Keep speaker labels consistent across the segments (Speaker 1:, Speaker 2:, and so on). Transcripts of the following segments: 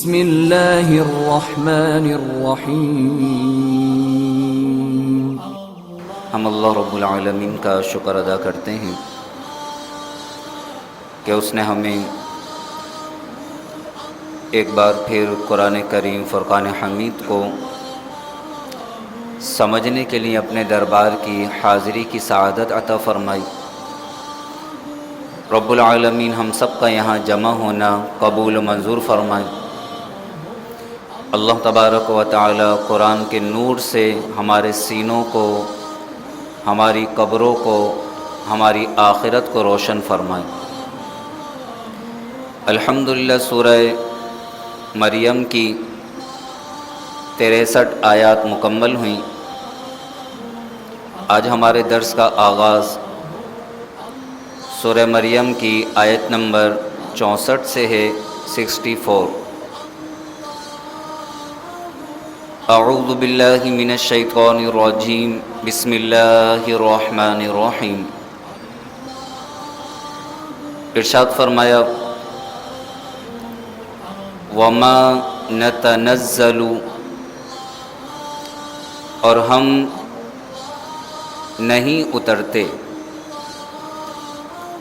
Speaker 1: بسم اللہ الرحمن الرحیم۔
Speaker 2: ہم اللہ رب العالمین کا شکر ادا کرتے ہیں کہ اس نے ہمیں ایک بار پھر قرآن کریم فرقان حمید کو سمجھنے کے لیے اپنے دربار کی حاضری کی سعادت عطا فرمائی۔ رب العالمین ہم سب کا یہاں جمع ہونا قبول و منظور فرمائے۔ اللہ تبارک و تعالی قرآن کے نور سے ہمارے سینوں کو، ہماری قبروں کو، ہماری آخرت کو روشن فرمائے۔ الحمدللہ سورہ مریم کی 63 آیات مکمل ہوئیں۔ آج ہمارے درس کا آغاز سورہ مریم کی آیت نمبر 64 سے ہے، 64۔ اعوذ باللہ من الشیطان الرجیم، بسم اللہ الرحمن الرحیم۔ ارشاد فرمایا، وما نتنزل، اور ہم نہیں اترتے،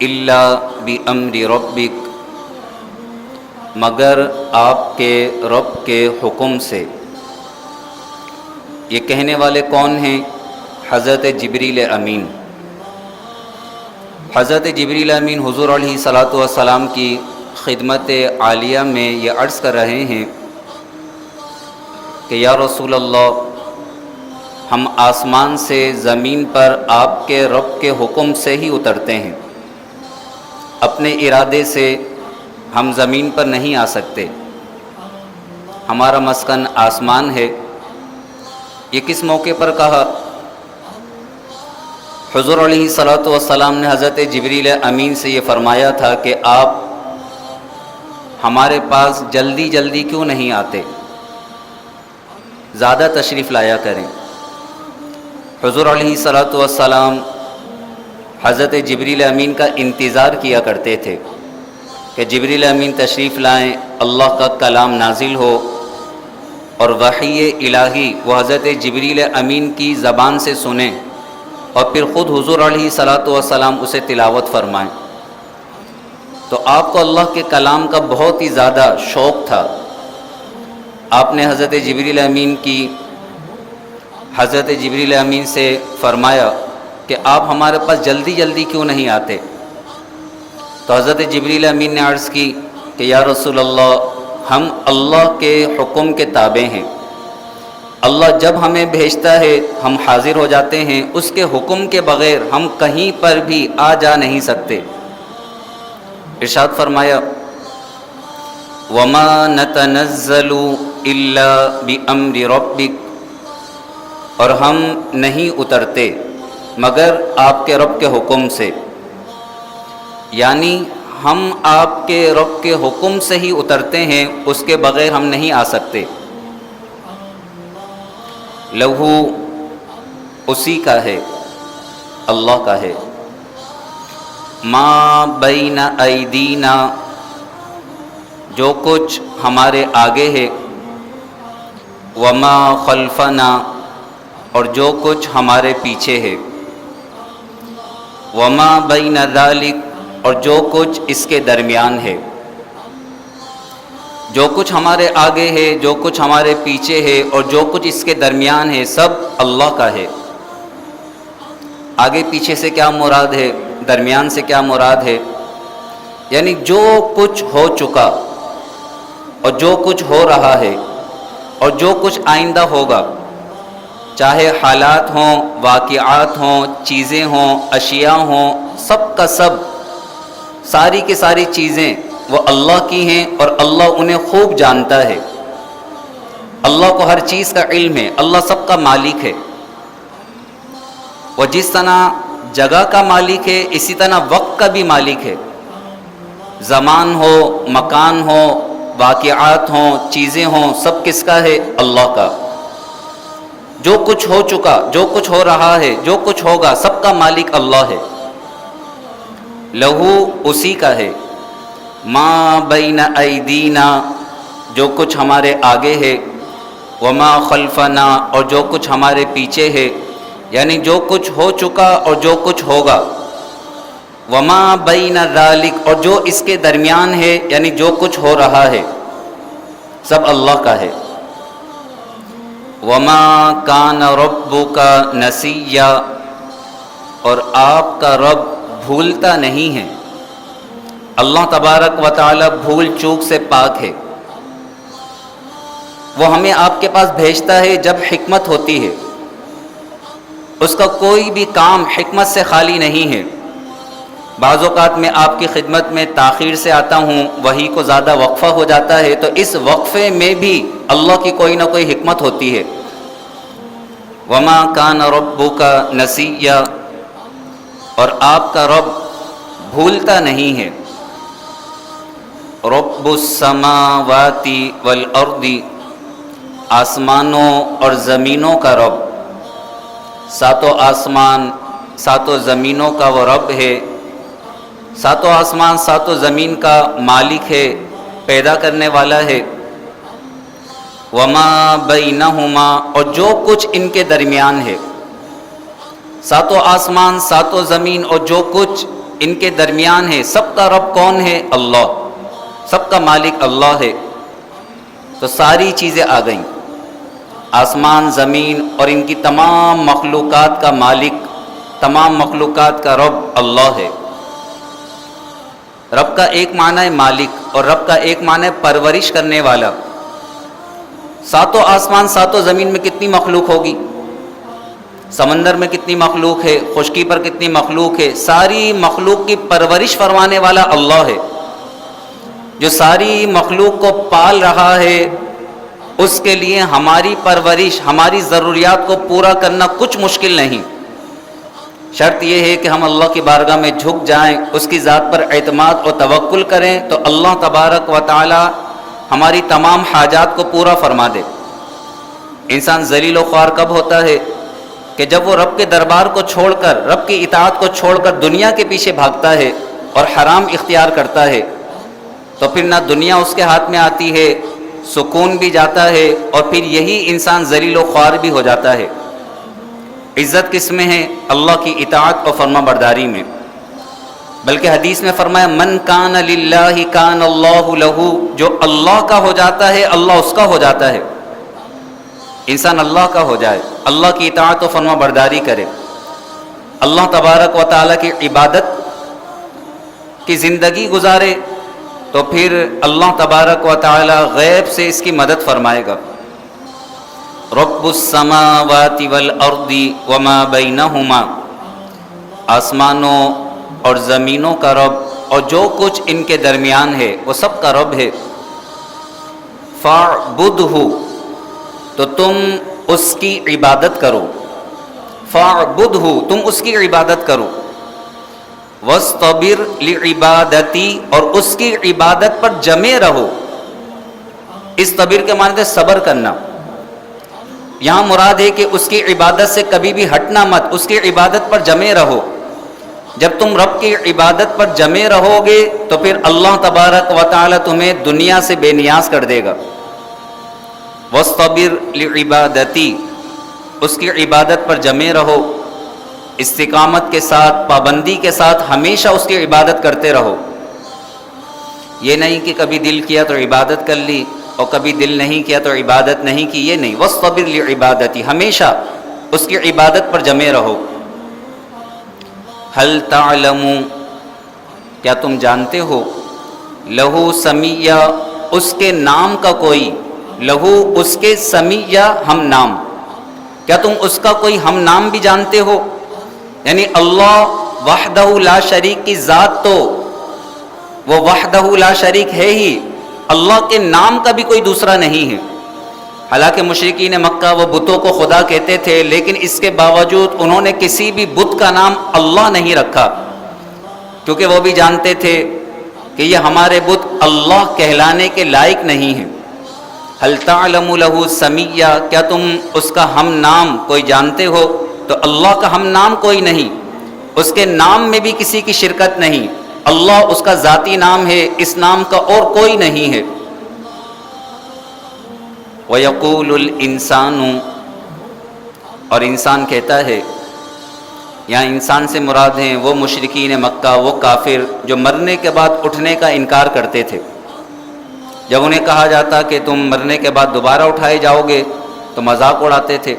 Speaker 2: الا بامر ربک، مگر آپ کے رب کے حکم سے۔ یہ کہنے والے کون ہیں؟ حضرت جبریل امین۔ حضرت جبریل امین حضور علیہ الصلاۃ والسلام کی خدمت عالیہ میں یہ عرض کر رہے ہیں کہ یا رسول اللہ، ہم آسمان سے زمین پر آپ کے رب کے حکم سے ہی اترتے ہیں، اپنے ارادے سے ہم زمین پر نہیں آ سکتے، ہمارا مسکن آسمان ہے۔ یہ کس موقع پر کہا؟ حضور علیہ الصلاۃ والسلام نے حضرت جبریل امین سے یہ فرمایا تھا کہ آپ ہمارے پاس جلدی جلدی کیوں نہیں آتے، زیادہ تشریف لایا کریں۔ حضور علیہ الصلاۃ والسلام حضرت جبریل امین کا انتظار کیا کرتے تھے کہ جبریل امین تشریف لائیں، اللہ کا کلام نازل ہو اور وحی الہی وہ حضرت جبریل امین کی زبان سے سنیں اور پھر خود حضور علیہ الصلاۃ والسلام اسے تلاوت فرمائیں۔ تو آپ کو اللہ کے کلام کا بہت ہی زیادہ شوق تھا۔ آپ نے حضرت جبریل امین سے فرمایا کہ آپ ہمارے پاس جلدی جلدی کیوں نہیں آتے؟ تو حضرت جبریل امین نے عرض کی کہ یا رسول اللہ، ہم اللہ کے حکم کے تابع ہیں، اللہ جب ہمیں بھیجتا ہے ہم حاضر ہو جاتے ہیں، اس کے حکم کے بغیر ہم کہیں پر بھی آ جا نہیں سکتے۔ ارشاد فرمایا، وما نتنزل الا بامر ربک، اور ہم نہیں اترتے مگر آپ کے رب کے حکم سے، یعنی ہم آپ کے رب کے حکم سے ہی اترتے ہیں، اس کے بغیر ہم نہیں آ سکتے۔ لہو، اسی کا ہے، اللہ کا ہے۔ ما بین ایدینا، جو کچھ ہمارے آگے ہے، وما خلفنا، اور جو کچھ ہمارے پیچھے ہے، وما بین ذالک، اور جو کچھ اس کے درمیان ہے۔ جو کچھ ہمارے آگے ہے، جو کچھ ہمارے پیچھے ہے اور جو کچھ اس کے درمیان ہے، سب اللہ کا ہے۔ آگے پیچھے سے کیا مراد ہے؟ درمیان سے کیا مراد ہے؟ یعنی جو کچھ ہو چکا اور جو کچھ ہو رہا ہے اور جو کچھ آئندہ ہوگا، چاہے حالات ہوں، واقعات ہوں، چیزیں ہوں، اشیاء ہوں، سب کا سب، ساری کی ساری چیزیں وہ اللہ کی ہیں اور اللہ انہیں خوب جانتا ہے۔ اللہ کو ہر چیز کا علم ہے، اللہ سب کا مالک ہے۔ وہ جس طرح جگہ کا مالک ہے، اسی طرح وقت کا بھی مالک ہے۔ زمان ہو، مکان ہو، واقعات ہوں، چیزیں ہوں، سب کس کا ہے؟ اللہ کا۔ جو کچھ ہو چکا، جو کچھ ہو رہا ہے، جو کچھ ہوگا، سب کا مالک اللہ ہے۔ لہو، اسی کا ہے۔ ما بین ایدینا، جو کچھ ہمارے آگے ہے، وما خلفنا اور جو کچھ ہمارے پیچھے ہے، یعنی جو کچھ ہو چکا اور جو کچھ ہوگا، وما بین ذالک اور جو اس کے درمیان ہے، یعنی جو کچھ ہو رہا ہے سب اللہ کا ہے۔ وما کان ربک نسیا اور آپ کا رب بھولتا نہیں ہے۔ اللہ تبارک و تعالی بھول چوک سے پاک ہے۔ وہ ہمیں آپ کے پاس بھیجتا ہے جب حکمت ہوتی ہے، اس کا کوئی بھی کام حکمت سے خالی نہیں ہے۔ بعض اوقات میں آپ کی خدمت میں تاخیر سے آتا ہوں، وحی کو زیادہ وقفہ ہو جاتا ہے، تو اس وقفے میں بھی اللہ کی کوئی نہ کوئی حکمت ہوتی ہے۔ وما کان ربک نسیا اور آپ کا رب بھولتا نہیں ہے۔ رب السماوات والارض آسمانوں اور زمینوں کا رب، ساتوں آسمان ساتوں زمینوں کا وہ رب ہے، ساتوں آسمان ساتوں زمین کا مالک ہے، پیدا کرنے والا ہے۔ وما بینہما اور جو کچھ ان کے درمیان ہے، ساتوں آسمان ساتوں زمین اور جو کچھ ان کے درمیان ہے، سب کا رب کون ہے؟ اللہ، سب کا مالک اللہ ہے۔ تو ساری چیزیں آ گئیں، آسمان زمین اور ان کی تمام مخلوقات کا مالک، تمام مخلوقات کا رب اللہ ہے۔ رب کا ایک معنی ہے مالک اور رب کا ایک معنی ہے پرورش کرنے والا۔ ساتوں آسمان ساتوں زمین میں کتنی مخلوق ہوگی، سمندر میں کتنی مخلوق ہے، خشکی پر کتنی مخلوق ہے، ساری مخلوق کی پرورش فرمانے والا اللہ ہے، جو ساری مخلوق کو پال رہا ہے۔ اس کے لیے ہماری پرورش، ہماری ضروریات کو پورا کرنا کچھ مشکل نہیں۔ شرط یہ ہے کہ ہم اللہ کی بارگاہ میں جھک جائیں، اس کی ذات پر اعتماد اور توکل کریں، تو اللہ تبارک و تعالی ہماری تمام حاجات کو پورا فرما دے۔ انسان ذلیل و خوار کب ہوتا ہے؟ کہ جب وہ رب کے دربار کو چھوڑ کر، رب کی اطاعت کو چھوڑ کر دنیا کے پیچھے بھاگتا ہے اور حرام اختیار کرتا ہے، تو پھر نہ دنیا اس کے ہاتھ میں آتی ہے، سکون بھی جاتا ہے، اور پھر یہی انسان ذلیل و خوار بھی ہو جاتا ہے۔ عزت کس میں ہے؟ اللہ کی اطاعت اور فرما برداری میں۔ بلکہ حدیث میں فرمایا من کان للہ کان اللہ لہ، جو اللہ کا ہو جاتا ہے اللہ اس کا ہو جاتا ہے۔ انسان اللہ کا ہو جائے، اللہ کی اطاعت و فرما برداری کرے، اللہ تبارک و تعالیٰ کی عبادت کی زندگی گزارے، تو پھر اللہ تبارک و تعالیٰ غیب سے اس کی مدد فرمائے گا۔ رب السماوات والارض وما بینہما، آسمانوں اور زمینوں کا رب اور جو کچھ ان کے درمیان ہے وہ سب کا رب ہے۔ فاعبدہ، تو تم اس کی عبادت کرو، فاعبدہ تم اس کی عبادت کرو، واصطبر لعبادتی اور اس کی عبادت پر جمے رہو۔ استبر کے معنی ہے صبر کرنا، یہاں مراد ہے کہ اس کی عبادت سے کبھی بھی ہٹنا مت، اس کی عبادت پر جمے رہو۔ جب تم رب کی عبادت پر جمے رہو گے تو پھر اللہ تبارک و تعالی تمہیں دنیا سے بے نیاز کر دے گا۔ واصطبر لعبادتی، اس کی عبادت پر جمے رہو، استقامت کے ساتھ، پابندی کے ساتھ ہمیشہ اس کی عبادت کرتے رہو۔ یہ نہیں کہ کبھی دل کیا تو عبادت کر لی اور کبھی دل نہیں کیا تو عبادت نہیں کی، یہ نہیں۔ واصطبر لعبادتی، ہمیشہ اس کی عبادت پر جمے رہو۔ هل تعلم، کیا تم جانتے ہو، لہو سمیہ، اس کے نام کا کوئی، لہو اس کے سمیہ ہم نام، کیا تم اس کا کوئی ہم نام بھی جانتے ہو؟ یعنی اللہ وحدہ لا شریک کی ذات تو وہ وحدہ لا شریک ہے ہی، اللہ کے نام کا بھی کوئی دوسرا نہیں ہے۔ حالانکہ مشرکین مکہ وہ بتوں کو خدا کہتے تھے، لیکن اس کے باوجود انہوں نے کسی بھی بت کا نام اللہ نہیں رکھا، کیونکہ وہ بھی جانتے تھے کہ یہ ہمارے بت اللہ کہلانے کے لائق نہیں ہیں۔ هل تعلم له سمیہ، کیا تم اس کا ہم نام کوئی جانتے ہو؟ تو اللہ کا ہم نام کوئی نہیں، اس کے نام میں بھی کسی کی شرکت نہیں، اللہ اس کا ذاتی نام ہے، اس نام کا اور کوئی نہیں ہے۔ وَيَقُولُ الْإِنسَانُ، اور انسان کہتا ہے، یہاں انسان سے مراد ہیں وہ مشرکین مکہ، وہ کافر جو مرنے کے بعد اٹھنے کا انکار کرتے تھے۔ جب انہیں کہا جاتا کہ تم مرنے کے بعد دوبارہ اٹھائے جاؤ گے تو مذاق اڑاتے تھے۔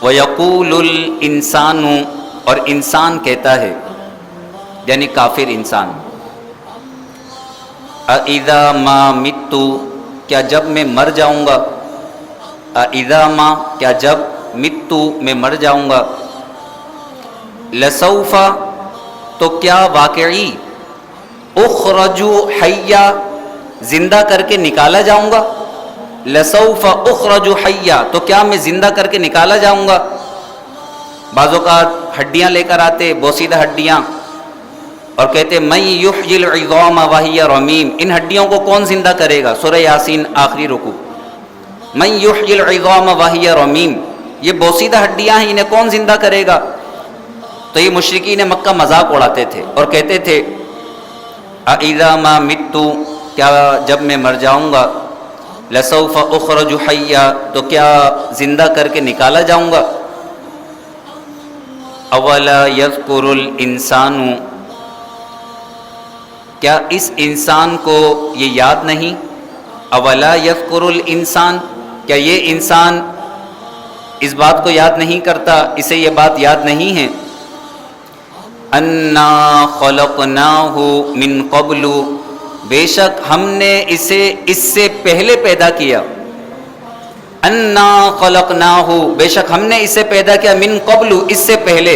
Speaker 2: وَيَقُولُ الْإِنسَانُ، اور انسان کہتا ہے یعنی کافر انسان، اَإِذَا مَا مِتُّ، کیا جب میں مر جاؤں گا، اِذَا مَا، کیا جب مِتُّ میں مر جاؤں گا، لَسَوْفَ، تو کیا واقعی، اخرج حیا، زندہ کر کے نکالا جاؤں گا، لَسَوْفَ اخرج حیا، تو کیا میں زندہ کر کے نکالا جاؤں گا۔ بعض اوقات ہڈیاں لے کر آتے، بوسیدہ ہڈیاں، اور کہتے من یحیی العظام وہی رمیم، ان ہڈیوں کو کون زندہ کرے گا، سورہ یاسین آخری رکوع، من یحیی العظام وہی رمیم، یہ بوسیدہ ہڈیاں ہیں، انہیں کون زندہ کرے گا۔ تو یہ مشرکین مکہ مذاق اڑاتے تھے اور کہتے تھے اَإِذَا مَا مِتُّ، کیا جب میں مر جاؤں گا، لَسَوْفَ اخرج حیا، تو کیا زندہ کر کے نکالا جاؤں گا۔ اولا یذکر الانسان، کیا اس انسان کو یہ یاد نہیں، اولا یذکر الانسان، کیا یہ انسان اس بات کو یاد نہیں کرتا، اسے یہ بات یاد نہیں ہے، انا خلقناہ من قبل، بے شک ہم نے اسے اس سے پہلے پیدا کیا، انا خلقناہ، بے شک ہم نے اسے پیدا کیا، من قبل، اس سے پہلے،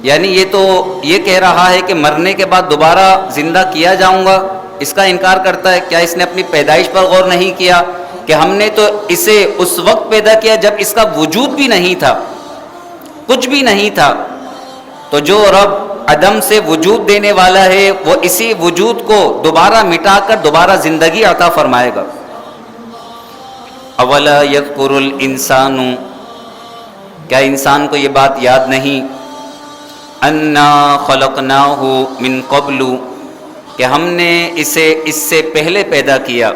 Speaker 2: یعنی یہ تو یہ کہہ رہا ہے کہ مرنے کے بعد دوبارہ زندہ کیا جاؤں گا، اس کا انکار کرتا ہے۔ کیا اس نے اپنی پیدائش پر غور نہیں کیا کہ ہم نے تو اسے اس وقت پیدا کیا جب اس کا وجود بھی نہیں تھا، کچھ بھی نہیں تھا، تو جو رب عدم سے وجود دینے والا ہے وہ اسی وجود کو دوبارہ مٹا کر دوبارہ زندگی عطا فرمائے گا۔ اولا یذکر الانسان، کیا انسان کو یہ بات یاد نہیں، انا خلقناہ من قبل، کہ ہم نے اسے اس سے پہلے پیدا کیا،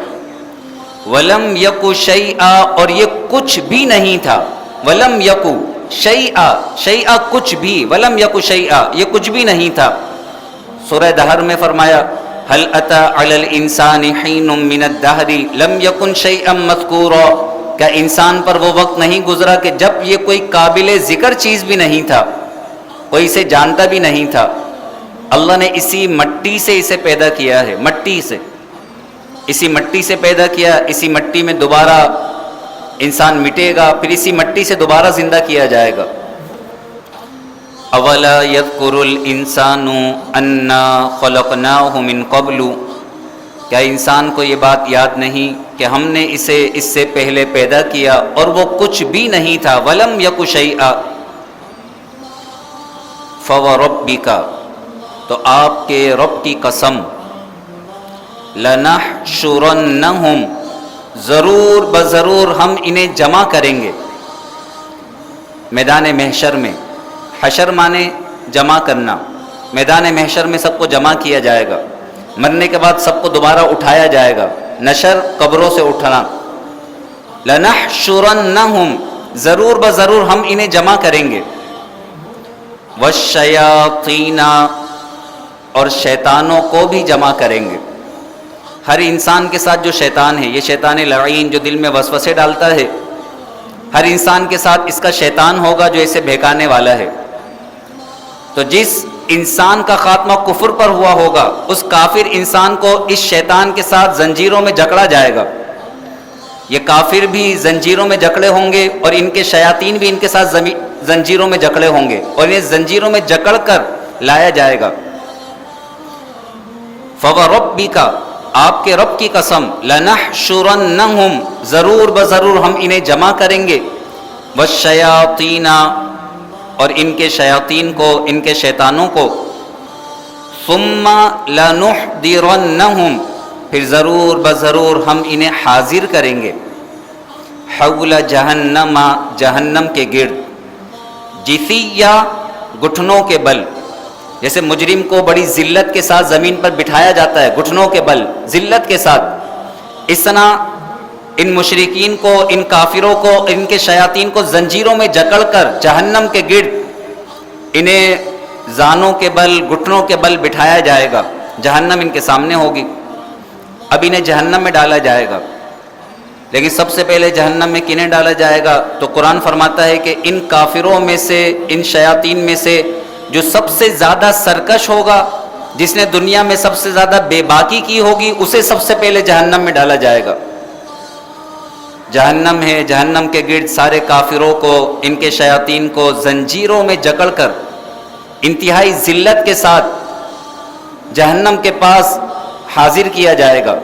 Speaker 2: ولم یک شیئا، اور یہ کچھ بھی نہیں تھا، ولم یک شیئا، شیئا کچھ بھی، ولم یک شیئا یہ کچھ بھی نہیں تھا۔ سورہ دہر میں فرمایا هل اتى على الانسان حين من الدهر لم يكن شيئا مذكورا، کیا انسان پر وہ وقت نہیں گزرا کہ جب یہ کوئی قابل ذکر چیز بھی نہیں تھا، کوئی اسے جانتا بھی نہیں تھا۔ اللہ نے اسی مٹی سے اسے پیدا کیا ہے، مٹی سے، اسی مٹی سے پیدا کیا، اسی مٹی میں دوبارہ انسان مٹے گا، پھر اسی مٹی سے دوبارہ زندہ کیا جائے گا۔ اولا یذکر الانسان انا خلقناہ من قبل، کیا انسان کو یہ بات یاد نہیں کہ ہم نے اسے اس سے پہلے پیدا کیا اور وہ کچھ بھی نہیں تھا، ولم یک شیئا، فوربک، تو آپ کے رب کی قسم، لنحشرنہم، ضرور بضرور ہم انہیں جمع کریں گے میدان محشر میں۔ حشر مانے جمع کرنا، میدان محشر میں سب کو جمع کیا جائے گا، مرنے کے بعد سب کو دوبارہ اٹھایا جائے گا، نشر قبروں سے اٹھنا۔ لنحشرنہم، ضرور بضرور ہم انہیں جمع کریں گے، والشیاطین، اور شیطانوں کو بھی جمع کریں گے۔ ہر انسان کے ساتھ جو شیطان ہے، یہ شیطان لعین جو دل میں وسوسے ڈالتا ہے، ہر انسان کے ساتھ اس کا شیطان ہوگا جو اسے بہکانے والا ہے۔ تو جس انسان کا خاتمہ کفر پر ہوا ہوگا، اس کافر انسان کو اس شیطان کے ساتھ زنجیروں میں جکڑا جائے گا۔ یہ کافر بھی زنجیروں میں جکڑے ہوں گے اور ان کے شیاطین بھی ان کے ساتھ زنجیروں میں جکڑے ہوں گے اور انہیں زنجیروں میں جکڑ کر لایا جائے گا۔ فوربک، آپ کے رب کی قسم، لنحشرنہم، ضرور بضرور ہم انہیں جمع کریں گے، والشیاطین، اور ان کے شیاطین کو، ان کے شیطانوں کو، ثم لنحضرنہم، پھر ضرور بضرور ہم انہیں حاضر کریں گے، حول جہنم، جہنم کے گرد، جثیا، گھٹنوں کے بل، جیسے مجرم کو بڑی ذلت کے ساتھ زمین پر بٹھایا جاتا ہے، گھٹنوں کے بل، ذلت کے ساتھ، اس طرح ان مشرکین کو، ان کافروں کو، ان کے شیاطین کو زنجیروں میں جکڑ کر جہنم کے گرد انہیں زانوں کے بل، گھٹنوں کے بل بٹھایا جائے گا. جہنم ان کے سامنے ہوگی. اب انہیں جہنم میں ڈالا جائے گا. لیکن سب سے پہلے جہنم میں کنہیں ڈالا جائے گا؟ تو قرآن فرماتا ہے کہ ان کافروں میں سے، ان شیاطین میں سے جو سب سے زیادہ سرکش ہوگا، جس نے دنیا میں سب سے زیادہ بے باکی کی ہوگی، اسے سب سے پہلے جہنم میں ڈالا جائے گا. جہنم ہے، جہنم کے گرد سارے کافروں کو، ان کے شیاطین کو زنجیروں میں جکڑ کر انتہائی ذلت کے ساتھ جہنم کے پاس حاضر کیا جائے گا.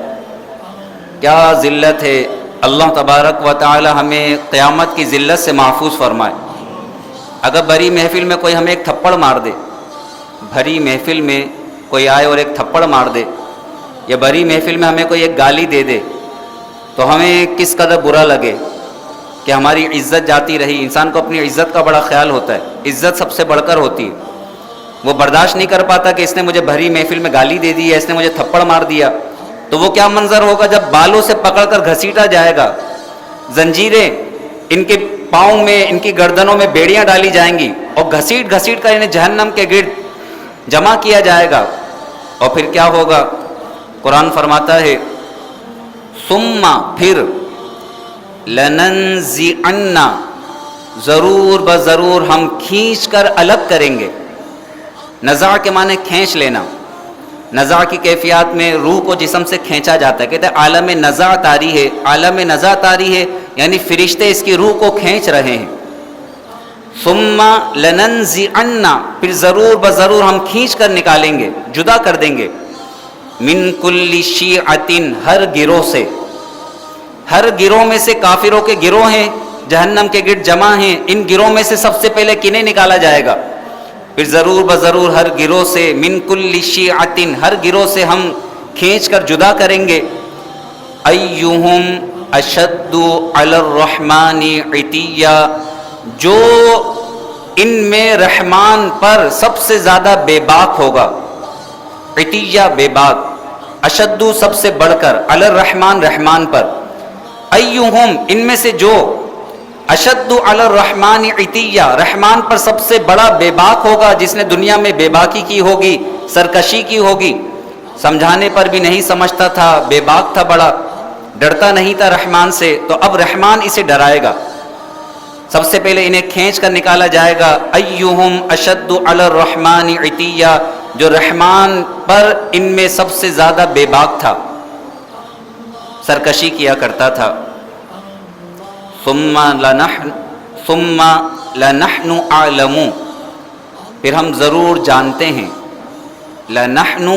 Speaker 2: کیا ذلت ہے! اللہ تبارک و تعالی ہمیں قیامت کی ذلت سے محفوظ فرمائے. اگر بھری محفل میں کوئی ہمیں ایک تھپڑ مار دے، بھری محفل میں کوئی آئے اور ایک تھپڑ مار دے، یا بھری محفل میں ہمیں کوئی ایک گالی دے دے، تو ہمیں کس قدر برا لگے کہ ہماری عزت جاتی رہی. انسان کو اپنی عزت کا بڑا خیال ہوتا ہے، عزت سب سے بڑھ کر ہوتی ہے. وہ برداشت نہیں کر پاتا کہ اس نے مجھے بھری محفل میں گالی دے دی ہے، اس نے مجھے تھپڑ مار دیا. تو وہ کیا منظر ہوگا جب بالوں سے پکڑ کر گھسیٹا جائے گا، زنجیریں ان کے پاؤں میں، ان کی گردنوں میں بیڑیاں ڈالی جائیں گی، اور گھسیٹ گھسیٹ کر انہیں جہنم کے گرد جمع کیا جائے گا. اور پھر کیا ہوگا؟ قرآن فرماتا ہے ثم پھر لننزعن ضرور بضرور ہم کھینچ کر الگ کریں گے. نزع کے معنی کھینچ لینا. نزع کی کیفیات میں روح کو جسم سے کھینچا جاتا ہے. کہتے ہیں عالم نزع طاری ہے، عالم نزع طاری ہے، یعنی فرشتے اس کی روح کو کھینچ رہے ہیں. ثم لننزعن پھر ضرور بضرور ہم کھینچ کر نکالیں گے، جدا کر دیں گے. من کل شیعۃ ہر گروہ سے، ہر گروہ میں سے کافروں کے گروہ ہیں، جہنم کے گرد جمع ہیں. ان گروہ میں سے سب سے پہلے کنہیں نکالا جائے گا؟ پھر ضرور بضرور ہر گروہ سے، من کل شیعۃ ہر گروہ سے ہم کھینچ کر جدا کریں گے. ایہم اشد علی الرحمن عتیا جو ان میں رحمان پر سب سے زیادہ بے باک ہوگا. عتیا بے باک، اشد سب سے بڑھ کر، علی الرحمن رحمان پر. ایہم ان میں سے جو اشد علی الرحمن عتیا رحمان پر سب سے بڑا بے باک ہوگا، جس نے دنیا میں بے باکی کی ہوگی، سرکشی کی ہوگی، سمجھانے پر بھی نہیں سمجھتا تھا، بے باک تھا، بڑا ڈرتا نہیں تھا رحمان سے، تو اب رحمان اسے ڈرائے گا. سب سے پہلے انہیں کھینچ کر نکالا جائے گا. ایہم اشد علی الرحمن عتیا جو رحمان پر ان میں سب سے زیادہ بے باک تھا، سرکشی کیا کرتا تھا. ثم لنحن اعلم پھر ہم ضرور جانتے ہیں، لنحن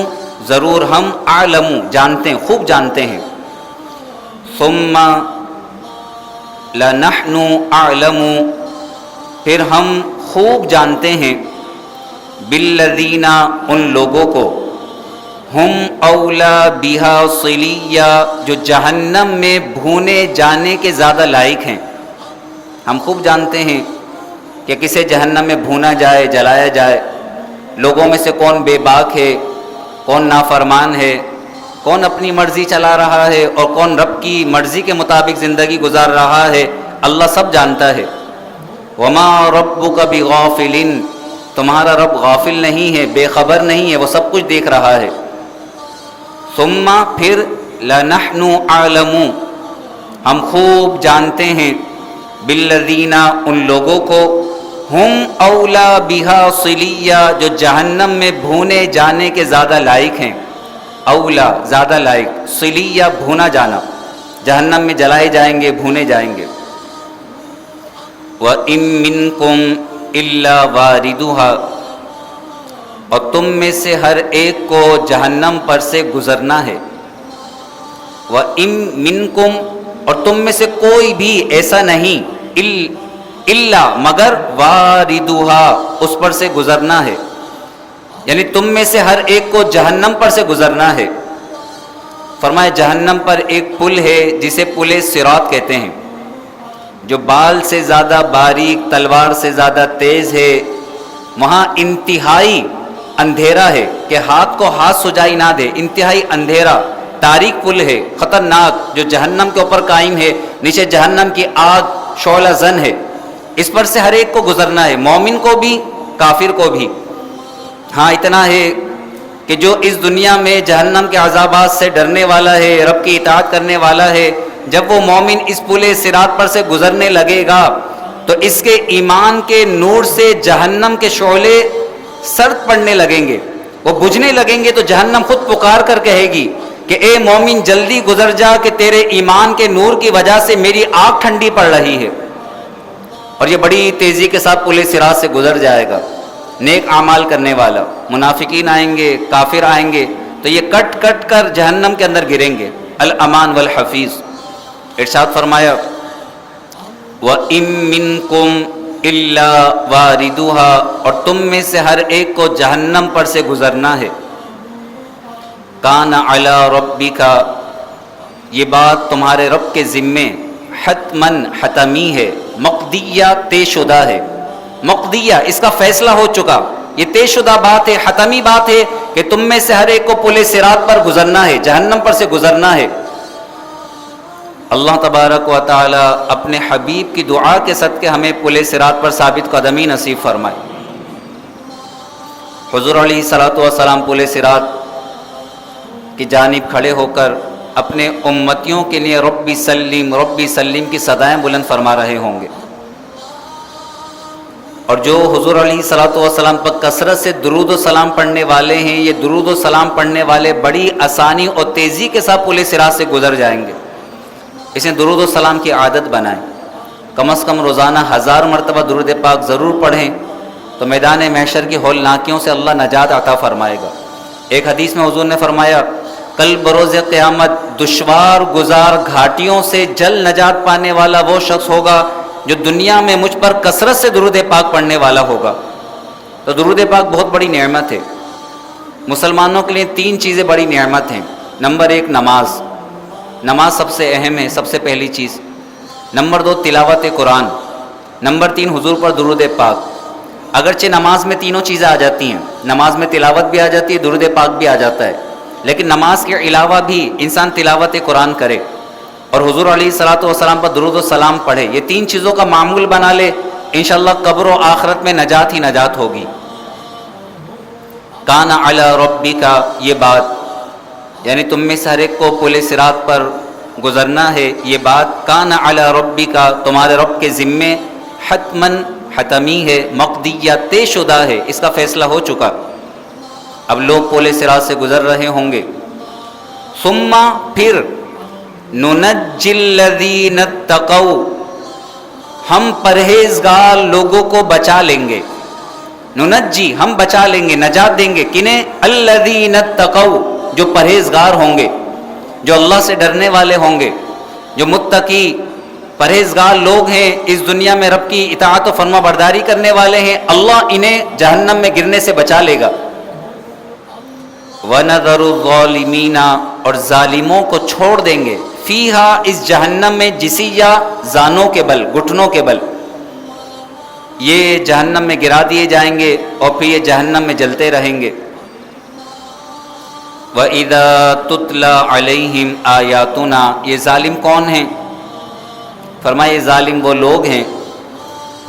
Speaker 2: ضرور ہم، اعلم جانتے ہیں، خوب جانتے ہیں. ثم لنحن اعلم پھر ہم خوب جانتے ہیں، بالذین ان لوگوں کو، ہم اولا بہا صلیہ جو جہنم میں بھونے جانے کے زیادہ لائق ہیں. ہم خوب جانتے ہیں کہ کسے جہنم میں بھونا جائے، جلایا جائے. لوگوں میں سے کون بے باک ہے، کون نافرمان ہے، کون اپنی مرضی چلا رہا ہے، اور کون رب کی مرضی کے مطابق زندگی گزار رہا ہے. اللہ سب جانتا ہے. وما ربک بغافل تمہارا رب غافل نہیں ہے، بے خبر نہیں ہے، وہ سب کچھ دیکھ رہا ہے. ثم پھر لنحن اعلم ہم خوب جانتے ہیں، بالذین ان لوگوں کو، ہم اولا بہا صلیہ جو جہنم میں بھونے جانے کے زیادہ لائق ہیں. اولا زیادہ لائق، صلیہ بھونا جانا، جہنم میں جلائے جائیں گے، بھونے جائیں گے. وَإِن مِّنكُمْ إِلَّا وَارِدُهَا اور تم میں سے ہر ایک کو جہنم پر سے گزرنا ہے. وَإِن مِّنكُمْ اور تم میں سے کوئی بھی ایسا نہیں، الا مگر واردها اس پر سے گزرنا ہے، یعنی تم میں سے ہر ایک کو جہنم پر سے گزرنا ہے. فرمایا جہنم پر ایک پل ہے جسے پل صراط کہتے ہیں، جو بال سے زیادہ باریک، تلوار سے زیادہ تیز ہے. وہاں انتہائی اندھیرا ہے کہ ہاتھ کو ہاتھ سجائی نہ دے، انتہائی اندھیرا، تاریک پل ہے خطرناک جو جہنم کے اوپر قائم ہے، نیچے جہنم کی آگ شعلہ زن ہے، اس پر سے ہر ایک کو گزرنا ہے، مومن کو بھی کافر کو بھی۔ ہاں اتنا ہے کہ جو اس دنیا میں جہنم کے عذابات سے ڈرنے والا ہے، رب کی اطاعت کرنے والا ہے، جب وہ مومن اس پل صراط پر سے گزرنے لگے گا تو اس کے ایمان کے نور سے جہنم کے شعلے سرد پڑنے لگیں گے، وہ بجھنے لگیں گے، تو جہنم خود پکار کر کہے گی کہ اے مومن جلدی گزر جا کہ تیرے ایمان کے نور کی وجہ سے میری آگ ٹھنڈی پڑ رہی ہے۔ اور یہ بڑی تیزی کے ساتھ پل صراط سے گزر جائے گا، نیک اعمال کرنے والا، منافقین آئیں گے، کافر آئیں گے، تو یہ کٹ کٹ کر جہنم کے اندر گریں گے۔ الامان والحفیظ، ارشاد فرمایا وَإِن مِّنكُمْ إِلَّا وَارِدُهَا، اور تم میں سے ہر ایک کو جہنم پر سے گزرنا ہے۔ کَانَ عَلَىٰ رَبِّكَ، یہ بات تمہارے رب کے ذمے حتماً حتمی ہے، مقدیہ طے شدہ ہے، مقدیہ اس کا فیصلہ ہو چکا، یہ طے شدہ بات ہے، حتمی بات ہے کہ تم میں سے ہر ایک کو پل صراط پر گزرنا ہے، جہنم پر سے گزرنا ہے۔ اللہ تبارک و تعالی اپنے حبیب کی دعا کے صدقے ہمیں پل صراط پر ثابت قدمی نصیب فرمائے۔ حضور علیہ الصلوۃ والسلام پل صراط کی جانب کھڑے ہو کر اپنے امتیوں کے لیے ربی سلیم کی صدائیں بلند فرما رہے ہوں گے، اور جو حضور علیہ الصلوۃ والسلام پر کثرت سے درود و سلام پڑھنے والے ہیں، یہ درود و سلام پڑھنے والے بڑی آسانی اور تیزی کے ساتھ پل صراط سے گزر جائیں گے۔ اسے درود و سلام کی عادت بنائیں، کم از کم روزانہ 1000 مرتبہ درود پاک ضرور پڑھیں، تو میدان محشر کی ہولناکیوں سے اللہ نجات عطا فرمائے گا۔ ایک حدیث میں حضور نے فرمایا کل بروز قیامت دشوار گزار گھاٹیوں سے جل نجات پانے والا وہ شخص ہوگا جو دنیا میں مجھ پر کثرت سے درود پاک پڑھنے والا ہوگا۔ تو درود پاک بہت بڑی نعمت ہے، مسلمانوں کے لیے 3 چیزیں بڑی نعمت ہیں۔ نمبر 1 نماز، نماز سب سے اہم ہے، سب سے پہلی چیز۔ نمبر 2 تلاوت قرآن، نمبر 3 حضور پر درود پاک۔ اگرچہ نماز میں تینوں چیزیں آ جاتی ہیں، نماز میں تلاوت بھی آ جاتی ہے، درود پاک بھی آ جاتا ہے، لیکن نماز کے علاوہ بھی انسان تلاوت قرآن کرے اور حضور علیہ الصلوۃ والسلام پر درود و سلام پڑھے، یہ 3 چیزوں کا معمول بنا لے، انشاءاللہ قبر و آخرت میں نجات ہی نجات ہوگی۔ کان علی ربک، یہ بات یعنی تم میں سے ہر ایک کو پل صراط پر گزرنا ہے، یہ بات کان علی ربک تمہارے رب کے ذمے حتماً حتمی ہے، مقدیہ طے شدہ ہے، اس کا فیصلہ ہو چکا۔ اب لوگ پل صراط سے گزر رہے ہوں گے، ثم پھر ننجی الذین اتقوا، ہم پرہیزگار لوگوں کو بچا لیں گے، ننجی ہم بچا لیں گے، نجات دیں گے، کنہیں؟ الذین اتقوا، جو پرہیزگار ہوں گے، جو اللہ سے ڈرنے والے ہوں گے، جو متقی پرہیزگار لوگ ہیں، اس دنیا میں رب کی اطاعت و فرما برداری کرنے والے ہیں، اللہ انہیں جہنم میں گرنے سے بچا لے گا۔ وَنَذَرُ الظَّالِمِينَ، اور ظالموں کو چھوڑ دیں گے، فیہا اس جہنم میں، جسیہ زانوں کے بل، گھٹنوں کے بل، یہ جہنم میں گرا دیے جائیں گے اور پھر یہ جہنم میں جلتے رہیں گے۔ وَإِذَا تُتْلَى عَلَيْهِمْ آيَاتُنَا، یہ ظالم کون ہیں؟ فرمایا یہ ظالم وہ لوگ ہیں،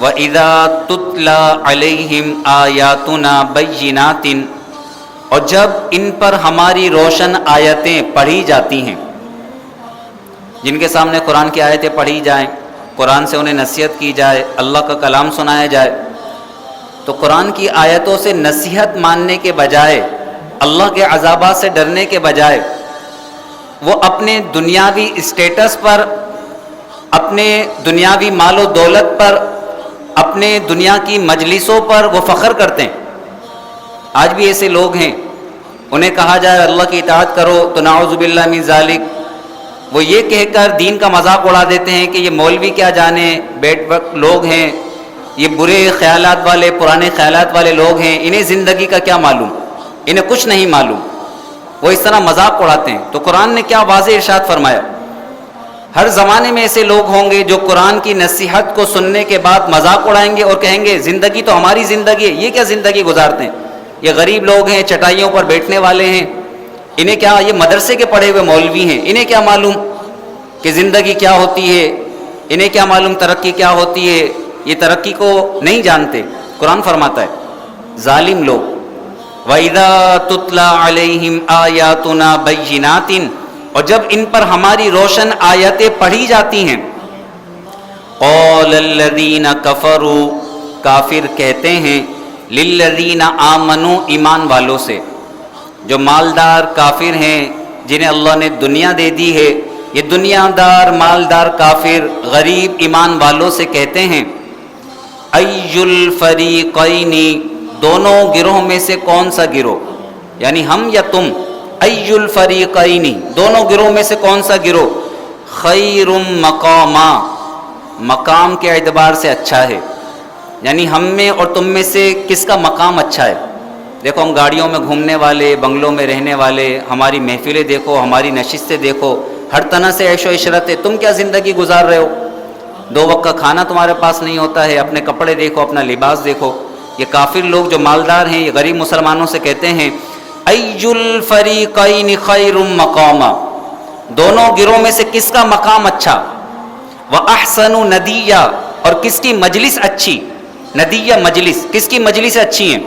Speaker 2: وَإِذَا تُتْلَى عَلَيْهِمْ آيَاتُنَا بَيِّنَاتٍ، اور جب ان پر ہماری روشن آیتیں پڑھی جاتی ہیں، جن کے سامنے قرآن کی آیتیں پڑھی جائیں، قرآن سے انہیں نصیحت کی جائے، اللہ کا کلام سنایا جائے، تو قرآن کی آیتوں سے نصیحت ماننے کے بجائے، اللہ کے عذابات سے ڈرنے کے بجائے، وہ اپنے دنیاوی اسٹیٹس پر، اپنے دنیاوی مال و دولت پر، اپنے دنیا کی مجلسوں پر وہ فخر کرتے ہیں۔ آج بھی ایسے لوگ ہیں، انہیں کہا جائے اللہ کی اطاعت کرو تو نعوذ باللہ من ذالک، وہ یہ کہہ کر دین کا مذاق اڑا دیتے ہیں کہ یہ مولوی کیا جانے، بیٹ وقت لوگ ہیں، یہ برے خیالات والے، پرانے خیالات والے لوگ ہیں، انہیں زندگی کا کیا معلوم، انہیں کچھ نہیں معلوم، وہ اس طرح مذاق اڑاتے ہیں۔ تو قرآن نے کیا واضح ارشاد فرمایا، ہر زمانے میں ایسے لوگ ہوں گے جو قرآن کی نصیحت کو سننے کے بعد مذاق اڑائیں گے اور کہیں گے زندگی تو ہماری زندگی ہے، یہ کیا زندگی گزارتے ہیں، یہ غریب لوگ ہیں، چٹائیوں پر بیٹھنے والے ہیں، انہیں کیا، یہ مدرسے کے پڑھے ہوئے مولوی ہیں، انہیں کیا معلوم کہ زندگی کیا ہوتی ہے، انہیں کیا معلوم ترقی کیا ہوتی ہے، یہ ترقی کو نہیں جانتے۔ قرآن فرماتا ہے ظالم لوگ، وَإِذَا تُتْلَى عَلَيْهِمْ آيَاتُنَا بَيِّنَاتٍ، اور جب ان پر ہماری روشن آیتیں پڑھی جاتی ہیں، قَالَ الَّذِينَ كَفَرُوا، کافر کہتے ہیں، لِلَّذِينَ آمَنُوا، ایمان والوں سے، جو مالدار کافر ہیں جنہیں اللہ نے دنیا دے دی ہے، یہ دنیا دار مالدار کافر غریب ایمان والوں سے کہتے ہیں، اَيُّ الْفَرِيقَيْنِ، دونوں گروہ میں سے کون سا گروہ، یعنی ہم یا تم، اَيُّ الْفَرِيقَيْنِ، دونوں گروہ میں سے کون سا گروہ، خَيْرٌ مَقَامًا، مقام کے اعتبار سے اچھا ہے، یعنی ہم میں اور تم میں سے کس کا مقام اچھا ہے۔ دیکھو ہم گاڑیوں میں گھومنے والے، بنگلوں میں رہنے والے، ہماری محفلیں دیکھو، ہماری نشستیں دیکھو، ہر طرح سے عیش و عشرت ہے، تم کیا زندگی گزار رہے ہو، 2 وقت کا کھانا تمہارے پاس نہیں ہوتا ہے، اپنے کپڑے دیکھو، اپنا لباس دیکھو۔ یہ کافر لوگ جو مالدار ہیں یہ غریب مسلمانوں سے کہتے ہیں اَيُّ الْفَرِيقَيْنِ خَيْرٌ مَقَامًا، دونوں گروہ میں سے کس کا مقام اچھا، وَأَحْسَنُ نَدِيًّا، اور کس کی مجلس اچھی، ندیہ مجلس، کس کی مجلس اچھی ہیں۔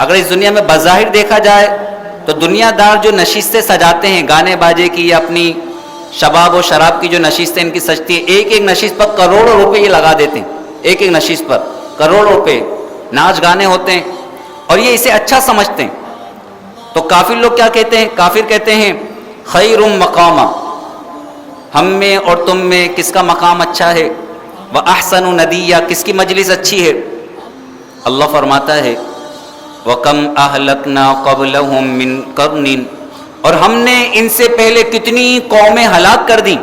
Speaker 2: اگر اس دنیا میں بظاہر دیکھا جائے تو دنیا دار جو نشستیں سجاتے ہیں گانے باجے کی یا اپنی شباب و شراب کی جو نشستیں ان کی سجتی ہیں، ایک ایک نشست پر کروڑوں روپے یہ لگا دیتے ہیں، ایک ایک نشست پر کروڑوں روپے، ناچ گانے ہوتے ہیں اور یہ اسے اچھا سمجھتے ہیں۔ تو کافر لوگ کیا کہتے ہیں، کافر کہتے ہیں خیر مقاما، ہم میں اور تم میں کس کا مقام اچھا ہے، وَأَحْسَنُ نَدِيًّا، کس کی مجلس اچھی ہے۔ اللہ فرماتا ہے وَكَمْ أَهْلَكْنَا قَبْلَهُمْ مِنْ قَرْنٍ، اور ہم نے ان سے پہلے کتنی قومیں ہلاک کر دیں،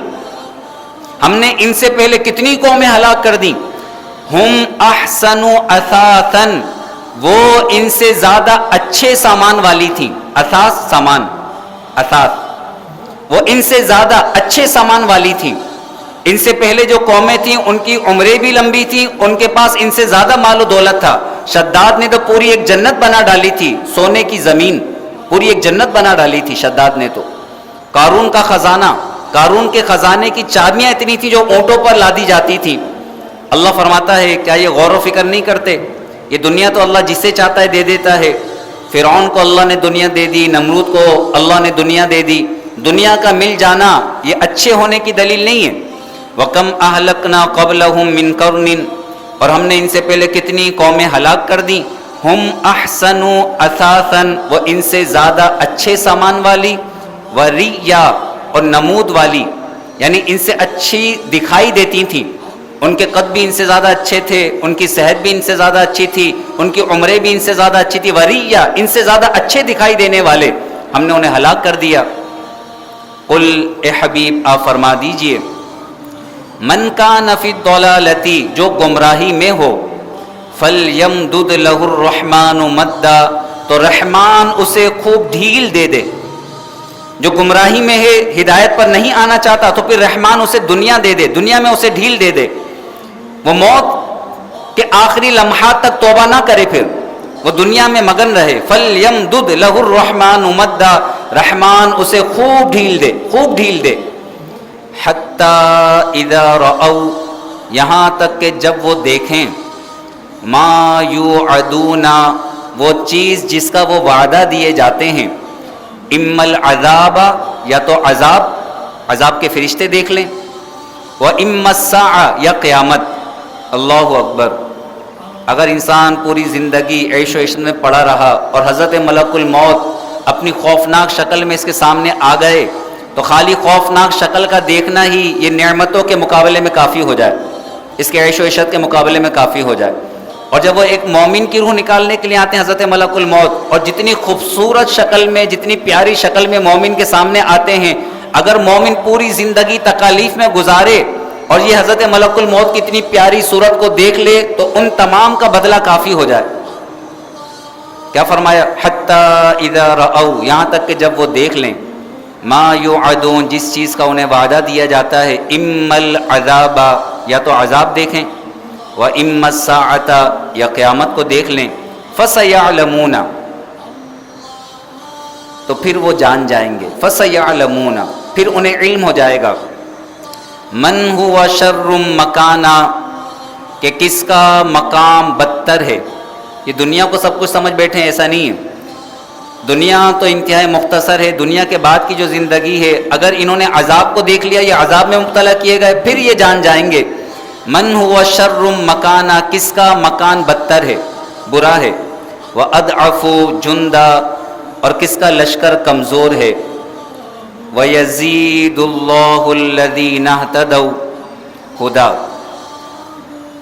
Speaker 2: ہم نے ان سے پہلے کتنی قومیں ہلاک کر دیں، ہم احسن اثاثا، وہ ان سے زیادہ اچھے سامان والی تھیں، اثاث سامان، اثاث، وہ ان سے زیادہ اچھے سامان والی تھیں۔ ان سے پہلے جو قومیں تھیں ان کی عمریں بھی لمبی تھیں، ان کے پاس ان سے زیادہ مال و دولت تھا۔ شداد نے تو پوری ایک جنت بنا ڈالی تھی، سونے کی زمین، پوری ایک جنت بنا ڈالی تھی شداد نے تو۔ قارون کا خزانہ، قارون کے خزانے کی چابیاں اتنی تھی جو اونٹوں پر لادی جاتی تھی۔ اللہ فرماتا ہے کیا یہ غور و فکر نہیں کرتے، یہ دنیا تو اللہ جسے چاہتا ہے دے دیتا ہے۔ فرعون کو اللہ نے دنیا دے دی، نمرود کو اللہ نے دنیا دے دی۔ دنیا کا مل جانا یہ اچھے ہونے کی دلیل نہیں ہے۔ وَكَمْ أَهْلَكْنَا قَبْلَهُمْ مِنْ قَرْنٍ، اور ہم نے ان سے پہلے کتنی قومیں ہلاک کر دیں، ہم احسن اثاثا، وہ ان سے زیادہ اچھے سامان والی، وَرِيًّا، اور نمود والی، یعنی ان سے اچھی دکھائی دیتی تھیں، ان کے قد بھی ان سے زیادہ اچھے تھے، ان کی صحت بھی ان سے زیادہ اچھی تھی، ان کی عمریں بھی ان سے زیادہ اچھی تھی، وَرِيًّا، ان سے زیادہ اچھے دکھائی دینے والے، ہم نے انہیں ہلاک کر دیا۔ قل، اے حبیب آپ فرما دیجئے، من کان فی الضلالۃ، جو گمراہی میں ہو، فلیمدد لہ الرحمن مدا، تو رحمان اسے خوب ڈھیل دے دے۔ جو گمراہی میں ہے، ہدایت پر نہیں آنا چاہتا، تو پھر رحمان اسے دنیا دے دے، دنیا میں اسے ڈھیل دے دے، وہ موت کے آخری لمحات تک توبہ نہ کرے، پھر وہ دنیا میں مگن رہے۔ فلیمدد لہ الرحمن مدا، رحمان اسے خوب ڈھیل دے، خوب ڈھیل دے۔ حَتَّى اِذَا رَأَوْا، یہاں تک کہ جب وہ دیکھیں، مَا يُوعَدُونَ، وہ چیز جس کا وہ وعدہ دیے جاتے ہیں، اِمَّا الْعَذَابَ، یا تو عذاب، عذاب کے فرشتے دیکھ لیں، وَإِمَّا السَّاعَةَ، یا قیامت۔ اللہ اکبر، اگر انسان پوری زندگی عیش و عشرت میں پڑا رہا اور حضرت ملک الموت اپنی خوفناک شکل میں اس کے سامنے آ گئے، تو خالی خوفناک شکل کا دیکھنا ہی یہ نعمتوں کے مقابلے میں کافی ہو جائے، اس کے عیش و عشرت کے مقابلے میں کافی ہو جائے۔ اور جب وہ ایک مومن کی روح نکالنے کے لیے آتے ہیں حضرت ملک الموت، اور جتنی خوبصورت شکل میں، جتنی پیاری شکل میں مومن کے سامنے آتے ہیں، اگر مومن پوری زندگی تکالیف میں گزارے اور یہ حضرت ملک الموت کی اتنی پیاری صورت کو دیکھ لے تو ان تمام کا بدلہ کافی ہو جائے۔ کیا فرمایا؟ حَتَّى اِذَا رَأَوْا، یہاں تک کہ جب وہ دیکھ لیں، ما یوعدون، جس چیز کا انہیں وعدہ دیا جاتا ہے، اِمَّا الْعَذَابَ، یا تو عذاب دیکھیں، وَإِمَّا السَّاعَةَ، یا قیامت کو دیکھ لیں، فَسَيَعْلَمُونَ، تو پھر وہ جان جائیں گے. فَسَيَعْلَمُونَ پھر انہیں علم ہو جائے گا. من هو شر مکانا کہ کس کا مقام بدتر ہے. یہ دنیا کو سب کچھ سمجھ بیٹھے ہیں ایسا نہیں ہے. دنیا تو انتہائی مختصر ہے. دنیا کے بعد کی جو زندگی ہے اگر انہوں نے عذاب کو دیکھ لیا یا عذاب میں مبتلا کیے گئے پھر یہ جان جائیں گے. من هو شر مکانا کس کا مکان بدتر ہے برا ہے. وَأَضْعَفُ جُنْدًا اور کس کا لشکر کمزور ہے. وَيَزِيدُ اللَّهُ الَّذِينَ اهْتَدَوْا هُدًى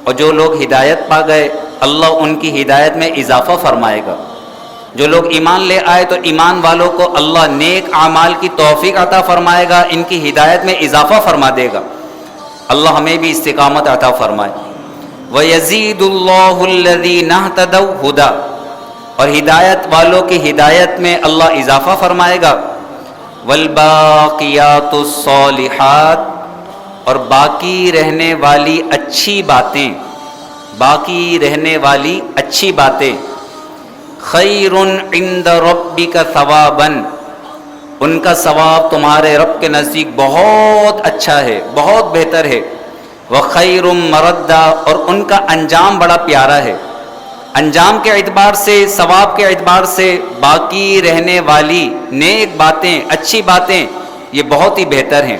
Speaker 2: اور جو لوگ ہدایت پا گئے اللہ ان کی ہدایت میں اضافہ فرمائے گا. جو لوگ ایمان لے آئے تو ایمان والوں کو اللہ نیک اعمال کی توفیق عطا فرمائے گا, ان کی ہدایت میں اضافہ فرما دے گا. اللہ ہمیں بھی استقامت عطا فرمائے. وَيَزِيدُ اللَّهُ الَّذِينَ اهْتَدَوْا هُدًى اور ہدایت والوں کی ہدایت میں اللہ اضافہ فرمائے گا. والباقیات الصالحات اور باقی رہنے والی اچھی باتیں, باقی رہنے والی اچھی باتیں. خیر عند ربک ثوابا ان کا ثواب تمہارے رب کے نزدیک بہت اچھا ہے, بہت بہتر ہے. وخیر مردا اور ان کا انجام بڑا پیارا ہے. انجام کے اعتبار سے ثواب کے اعتبار سے باقی رہنے والی نیک باتیں اچھی باتیں یہ بہت ہی بہتر ہیں.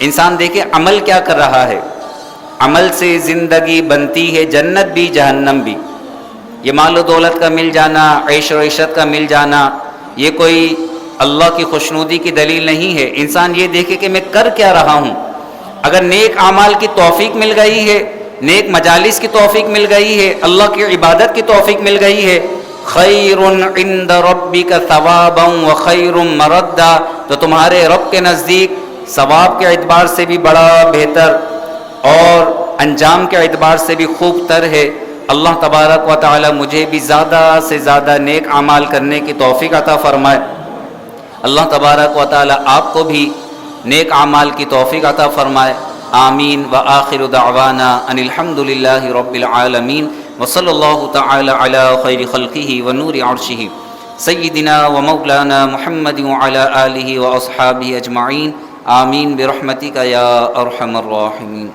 Speaker 2: انسان دیکھے عمل کیا کر رہا ہے. عمل سے زندگی بنتی ہے جنت بھی جہنم بھی. یہ مال و دولت کا مل جانا, عیش و عشرت کا مل جانا یہ کوئی اللہ کی خوشنودی کی دلیل نہیں ہے. انسان یہ دیکھے کہ میں کر کیا رہا ہوں. اگر نیک اعمال کی توفیق مل گئی ہے, نیک مجالس کی توفیق مل گئی ہے, اللہ کی عبادت کی توفیق مل گئی ہے, خیر عند ربک ثوابا وخیر مردا تو تمہارے رب کے نزدیک ثواب کے اعتبار سے بھی بڑا بہتر اور انجام کے اعتبار سے بھی خوب تر ہے. اللہ تبارک و تعالی مجھے بھی زیادہ سے زیادہ نیک اعمال کرنے کی توفیق عطا فرمائے. اللہ تبارک و تعالی آپ کو بھی نیک اعمال کی توفیق عطا فرمائے. آمین. وآخر دعوانا ان الحمد للہ رب العالمین وصلی اللہ تعالی علی خیر خلقہ ونور عرشہ سیدنا ومولانا محمد وعلی آلہ واصحابہ اجمعین. آمین برحمتک یا ارحم الراحمین.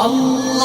Speaker 3: اللہ